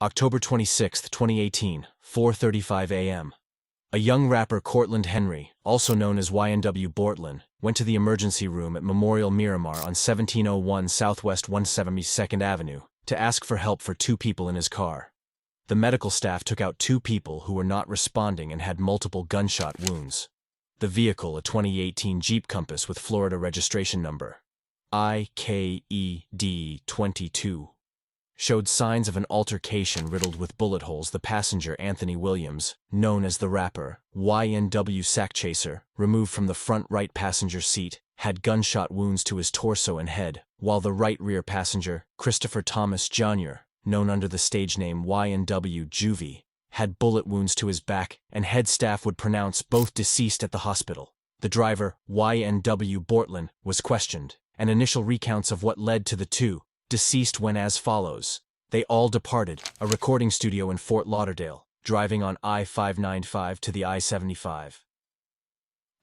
October 26, 2018, 4:35 a.m. A young rapper Cortland Henry, also known as YNW Bortlen, went to the emergency room at Memorial Miramar on 1701 Southwest 172nd Avenue to ask for help for two people in his car. The medical staff took out two people who were not responding and had multiple gunshot wounds. The vehicle, a 2018 Jeep Compass with Florida registration number IKED22, showed signs of an altercation riddled with bullet holes. The passenger, Anthony Williams, known as the rapper YNW Sackchaser, removed from the front right passenger seat, had gunshot wounds to his torso and head, while the right rear passenger, Christopher Thomas Jr., known under the stage name YNW Juvie, had bullet wounds to his back and head. Staff would pronounce both deceased at the hospital. The driver, YNW Bortlen, was questioned, and initial recounts of what led to the two deceased went as follows. They all departed a recording studio in Fort Lauderdale, driving on I-595 to the I-75.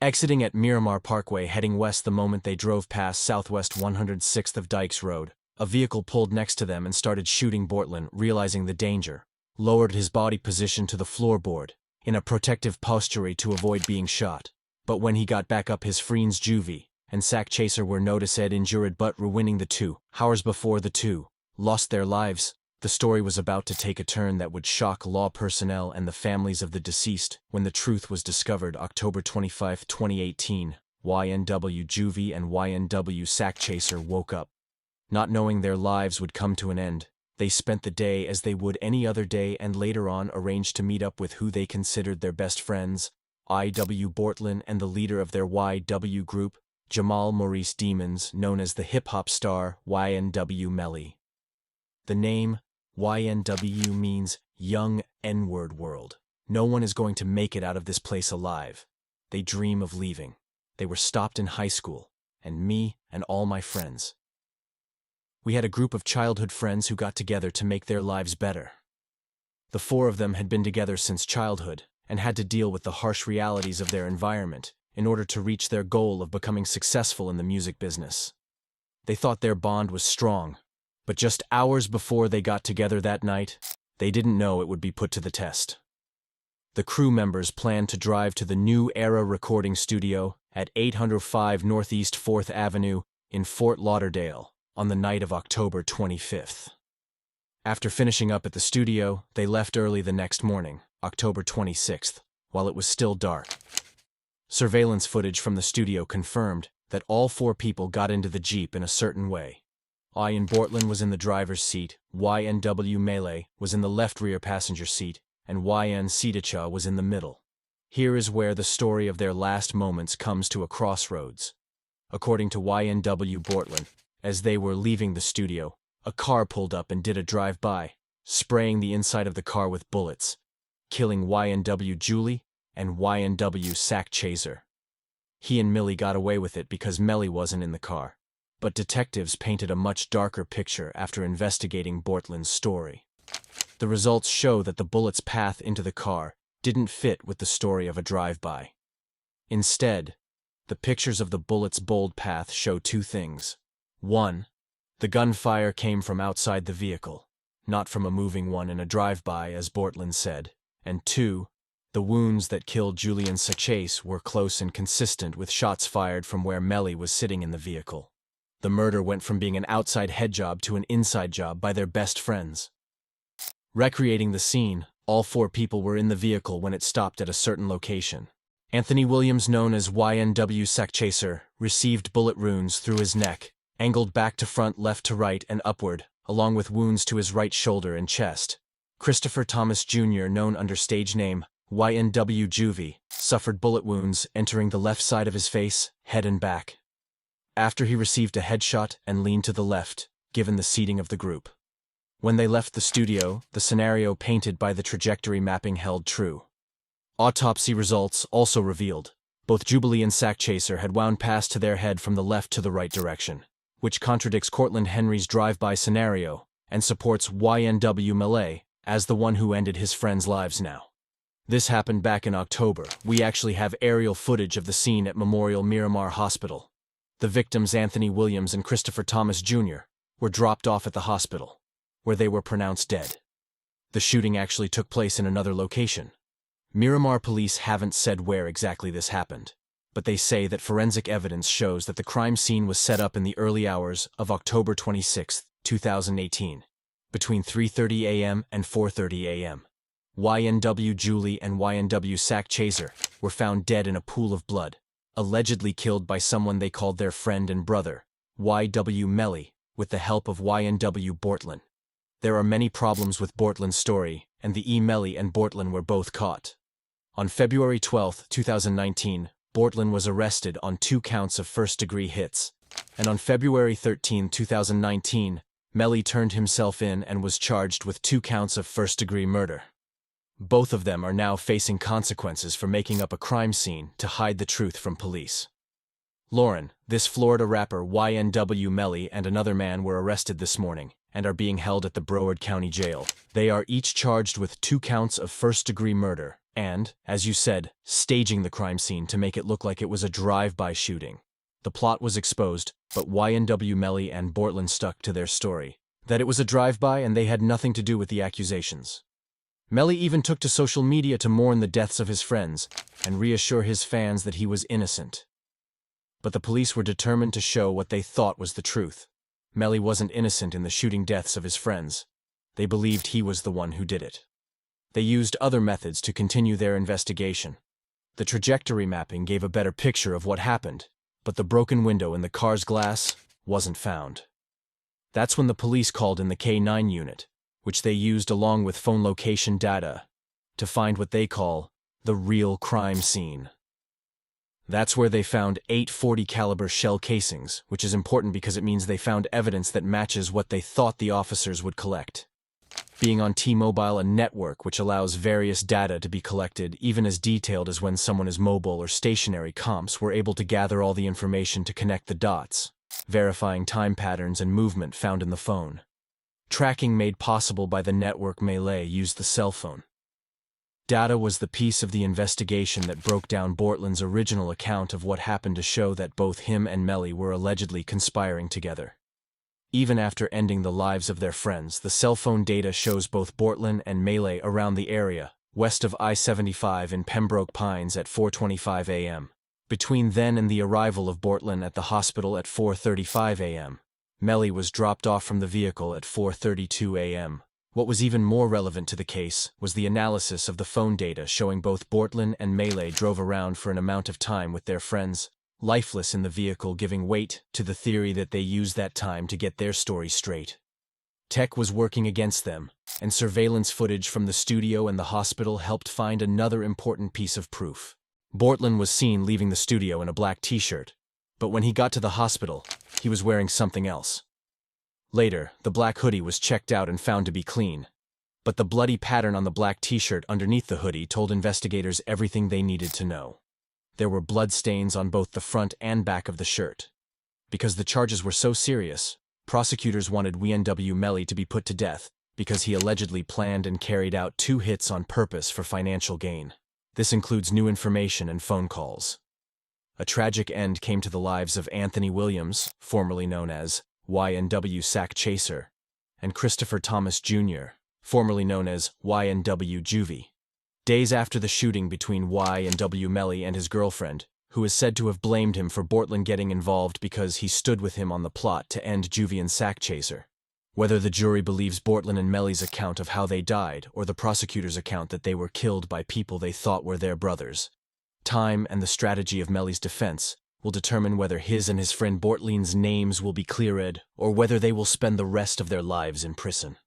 Exiting at Miramar Parkway heading west. The moment they drove past Southwest 106th of Dykes Road, a vehicle pulled next to them and started shooting. Bortlen, realizing the danger, lowered his body position to the floorboard in a protective posture to avoid being shot. But when he got back up, his friends Juvie and Sackchaser were noticed injured but ruining. The 2 hours before the two lost their lives, the story was about to take a turn that would shock law personnel and the families of the deceased when the truth was discovered. October 25, 2018, YNW Juvie and YNW Sackchaser woke up, not knowing their lives would come to an end. They spent the day as they would any other day and later on arranged to meet up with who they considered their best friends, I.W. Bortlen, and the leader of their YW group, Jamal Maurice Demons, known as the hip-hop star YNW Melly. The name YNW means Young N-Word World. No one is going to make it out of this place alive. They dream of leaving. They were stopped in high school, and me and all my friends. We had a group of childhood friends who got together to make their lives better. The 4 of them had been together since childhood and had to deal with the harsh realities of their environment in order to reach their goal of becoming successful in the music business. They thought their bond was strong, but just hours before they got together that night, they didn't know it would be put to the test. The crew members planned to drive to the New Era recording studio at 805 Northeast 4th Avenue in Fort Lauderdale on the night of October 25th. After finishing up at the studio, they left early the next morning, October 26th, while it was still dark. Surveillance footage from the studio confirmed that all 4 people got into the Jeep in a certain way. Ian Bortlen was in the driver's seat, YNW Melly was in the left rear passenger seat, and YN Sidicha was in the middle. Here is where the story of their last moments comes to a crossroads. According to YNW Bortlen, as they were leaving the studio, a car pulled up and did a drive-by, spraying the inside of the car with bullets, killing YNW Julie and YNW Sackchaser. He and Millie got away with it because Melly wasn't in the car, but detectives painted a much darker picture after investigating Bortlen's story. The results show that the bullet's path into the car didn't fit with the story of a drive-by. Instead, the pictures of the bullet's bold path show 2 things. 1. The gunfire came from outside the vehicle, not from a moving one in a drive-by, as Bortlen said. And 2. The wounds that killed Julian Sackchaser were close and consistent with shots fired from where Melly was sitting in the vehicle. The murder went from being an outside head job to an inside job by their best friends. Recreating the scene, all 4 people were in the vehicle when it stopped at a certain location. Anthony Williams, known as YNW Sackchaser, received bullet wounds through his neck, angled back to front, left to right, and upward, along with wounds to his right shoulder and chest. Christopher Thomas Jr., known under stage name YNW Juvie, suffered bullet wounds entering the left side of his face, head and back, after he received a headshot and leaned to the left, given the seating of the group. When they left the studio, the scenario painted by the trajectory mapping held true. Autopsy results also revealed both Jubilee and Sackchaser had wound past to their head from the left to the right direction, which contradicts Cortland Henry's drive-by scenario and supports YNW Melly as the one who ended his friends' lives now. This happened back in October. We actually have aerial footage of the scene at Memorial Miramar Hospital. The victims, Anthony Williams and Christopher Thomas Jr., were dropped off at the hospital, where they were pronounced dead. The shooting actually took place in another location. Miramar police haven't said where exactly this happened, but they say that forensic evidence shows that the crime scene was set up in the early hours of October 26, 2018, between 3:30 a.m. and 4:30 a.m. YNW Julie and YNW Sack Chaser were found dead in a pool of blood, allegedly killed by someone they called their friend and brother, YNW Melly, with the help of YNW Bortlen. There are many problems with Bortlen's story, and the Melly and Bortlen were both caught. On February 12, 2019, Bortlen was arrested on 2 counts of first-degree hits, and on February 13, 2019, Melly turned himself in and was charged with 2 counts of first-degree murder. Both of them are now facing consequences for making up a crime scene to hide the truth from police. Lauren, this Florida rapper YNW Melly and another man were arrested this morning and are being held at the Broward County Jail. They are each charged with 2 counts of first-degree murder and, as you said, staging the crime scene to make it look like it was a drive-by shooting. The plot was exposed, but YNW Melly and Bortlen stuck to their story, that it was a drive-by and they had nothing to do with the accusations. Melly even took to social media to mourn the deaths of his friends and reassure his fans that he was innocent. But the police were determined to show what they thought was the truth. Melly wasn't innocent in the shooting deaths of his friends. They believed he was the one who did it. They used other methods to continue their investigation. The trajectory mapping gave a better picture of what happened, but the broken window in the car's glass wasn't found. That's when the police called in the K9 unit, which they used along with phone location data, to find what they call the real crime scene. That's where they found 8 .40 caliber shell casings, which is important because it means they found evidence that matches what they thought the officers would collect. Being on T-Mobile, a network which allows various data to be collected, even as detailed as when someone is mobile or stationary, comps were able to gather all the information to connect the dots, verifying time patterns and movement found in the phone. Tracking made possible by the network Melee used the cell phone. Data was the piece of the investigation that broke down Bortlen's original account of what happened to show that both him and Melly were allegedly conspiring together. Even after ending the lives of their friends, the cell phone data shows both Bortlen and Melee around the area, west of I-75 in Pembroke Pines at 4:25 a.m. Between then and the arrival of Bortlen at the hospital at 4:35 a.m., Melly was dropped off from the vehicle at 4:32 a.m. What was even more relevant to the case was the analysis of the phone data showing both Bortlen and Melee drove around for an amount of time with their friends, lifeless in the vehicle, giving weight to the theory that they used that time to get their story straight. Tech was working against them, and surveillance footage from the studio and the hospital helped find another important piece of proof. Bortlen was seen leaving the studio in a black t-shirt, but when he got to the hospital, he was wearing something else. Later, the black hoodie was checked out and found to be clean, but the bloody pattern on the black t-shirt underneath the hoodie told investigators everything they needed to know. There were blood stains on both the front and back of the shirt. Because the charges were so serious, prosecutors wanted YNW Melly to be put to death because he allegedly planned and carried out 2 hits on purpose for financial gain. This includes new information and phone calls. A tragic end came to the lives of Anthony Williams, formerly known as YNW Sack Chaser, and Christopher Thomas Jr., formerly known as YNW Juvie. Days after the shooting between YNW Melly and his girlfriend, who is said to have blamed him for Bortlen getting involved because he stood with him on the plot to end Juvie and Sack Chaser. Whether the jury believes Bortlen and Melly's account of how they died or the prosecutor's account that they were killed by people they thought were their brothers, time and the strategy of Melly's defense will determine whether his and his friend Bortlen's names will be cleared or whether they will spend the rest of their lives in prison.